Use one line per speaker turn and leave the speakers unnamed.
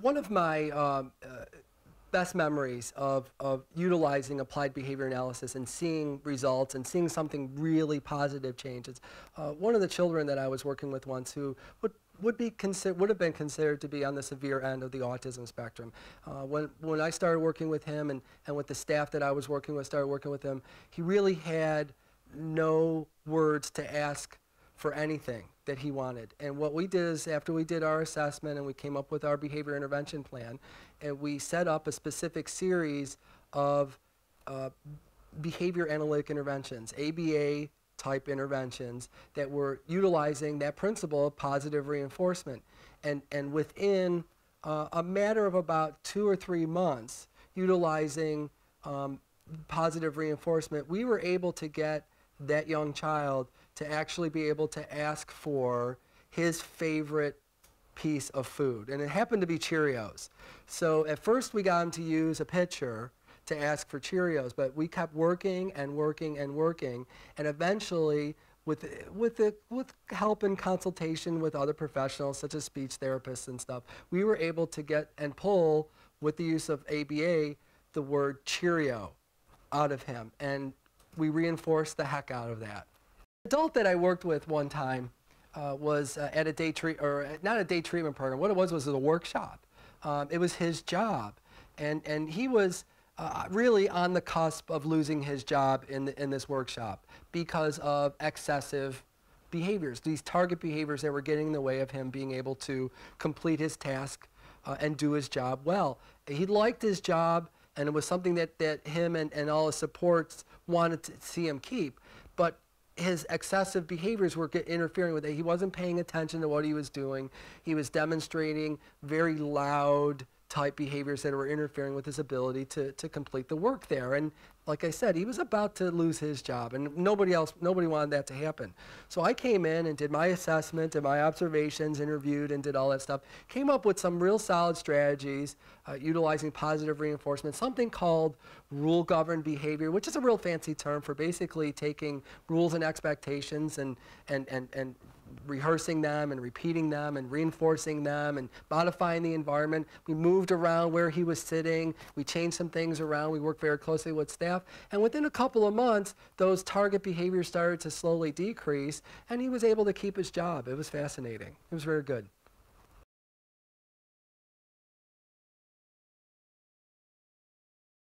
One of my best memories of utilizing applied behavior analysis and seeing results and seeing something really positive change is one of the children that I was working with once who would have been considered to be on the severe end of the autism spectrum. When I started working with him and with the staff that I was working with started working with him, he really had no words to ask for anything that he wanted. And what we did is, after we did our assessment and we came up with our behavior intervention plan, and we set up a specific series of behavior analytic interventions, ABA type interventions, that were utilizing that principle of positive reinforcement. And within a matter of about 2 or 3 months, utilizing positive reinforcement, we were able to get that young child to actually be able to ask for his favorite piece of food. And it happened to be Cheerios. So at first we got him to use a pitcher to ask for Cheerios, but we kept working and working and working, and eventually with help and consultation with other professionals such as speech therapists and stuff, we were able to get and pull, with the use of ABA, the word Cheerio out of him, and we reinforced the heck out of that. The adult that I worked with one time was at a not a day treatment program. What it was a workshop. It was his job, and he was really on the cusp of losing his job in this workshop because of excessive behaviors, these target behaviors that were getting in the way of him being able to complete his task and do his job well. He liked his job, and it was something that him and all his supports wanted to see him keep, but his excessive behaviors were interfering with it. He wasn't paying attention to what he was doing. He was demonstrating very loud type behaviors that were interfering with his ability to complete the work there. And like I said, he was about to lose his job, and nobody wanted that to happen. So I came in and did my assessment and my observations, interviewed and did all that stuff, came up with some real solid strategies utilizing positive reinforcement, something called rule-governed behavior, which is a real fancy term for basically taking rules and expectations and rehearsing them and repeating them and reinforcing them and modifying the environment. We moved around where he was sitting. We changed some things around. We worked very closely with staff. And within a couple of months, those target behaviors started to slowly decrease, and he was able to keep his job. It was fascinating. It was very good.